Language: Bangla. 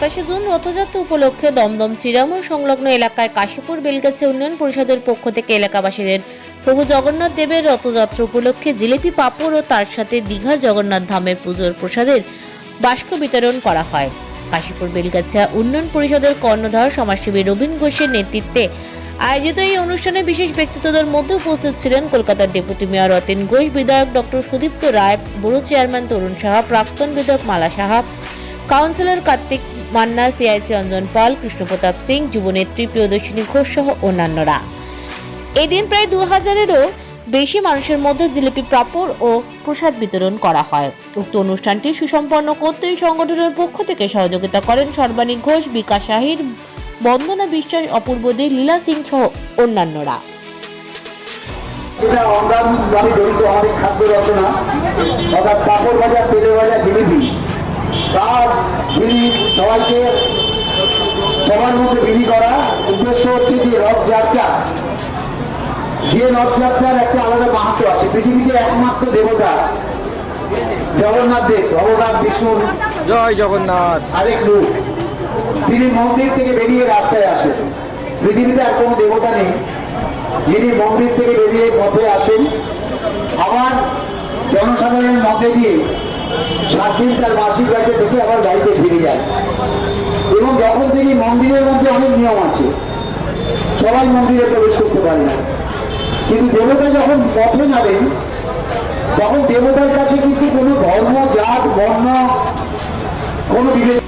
27 জুন রথযাত্রা উপলক্ষে দমদম চিরামোড় সংলগ্ন এলাকায় কাশীপুর বেলগাছি উন্নয়ন পরিষদের পক্ষ থেকে এলাকাবাসীদের প্রভু জগন্নাথ দেবের রথযাত্রা উপলক্ষে জিলিপি পাঁপড় ও তার সাথে দীঘার জগন্নাথ ধামের পুজোর প্রসাদের বাস্ক বিতরণ করা হয়। কাশীপুর বেলগাছিয়া উন্নয়ন পরিষদের কর্ণধার সমাজসেবী রবীন ঘোষের নেতৃত্বে আয়োজিত এই অনুষ্ঠানে বিশেষ ব্যক্তিত্বদের মধ্যে উপস্থিত ছিলেন কলকাতার ডেপুটি মেয়র রতিন ঘোষ, বিধায়ক doctor Sudipta Roy, bureau chairman তরুণ সাহা, প্রাক্তন বিধায়ক মালা সাহা, কাউন্সিলর কার্তিক মান্না, সিআইসি অঞ্জন পাল, কৃষ্ণপ্রতাপ সিং, যুবনেত্রী প্রিয়দর্শিনী ঘোষ সহ অন্যান্যরা। এই দিন প্রায় 2000-এরও বেশি মানুষের মধ্যে জিলিপি পাঁপড় ও প্রসাদ বিতরণ করা হয়। উক্ত অনুষ্ঠানটি সুসম্পন্ন করতে এই সংগঠনের পক্ষ থেকে সহযোগিতা করেন সর্বাণী ঘোষ, বিকাশ আহির, বন্দনা বিশ্বাস, অপূর্ব দে, লীলা সিং সহ অন্যান্যরা। এটা অঙ্গাঙ্গভাবে জড়িত আমাদের খাদ্য রচনা, অর্থাৎ পাঁপড় ভাজা, তেলে ভাজা, জিলিপি। তার বিলি সবাইকে সবার মধ্যে বিলি করা উদ্দেশ্য হচ্ছে যে রথযাত্রা, যে রথযাত্রার একটা আলাদা মাহাত্ম আছে। পৃথিবীতে একমাত্র দেবতা জগন্নাথ দেব, ভগবান বিষ্ণুর জয় জগন্নাথ আরেক রূপ। তিনি মন্দির থেকে বেরিয়ে রাস্তায় আসেন। পৃথিবীতে আর কোনো দেবতা নেই যিনি মন্দির থেকে বেরিয়ে পথে আসেন, আবার জনসাধারণের মধ্যে দিয়ে 7 দিন তার মাসির বাড়িতে থেকে আবার বাড়িতে ফিরে যায়। এবং যখন তিনি মন্দিরের মধ্যে অনেক নিয়ম আছে, সবাই মন্দিরে প্রবেশ করতে পারে না, কিন্তু দেবতা যখন পথে নামেন তখন দেবতার কাছে কিন্তু কোনো ধর্ম, জাত, বর্ণ কোনো বিভেদ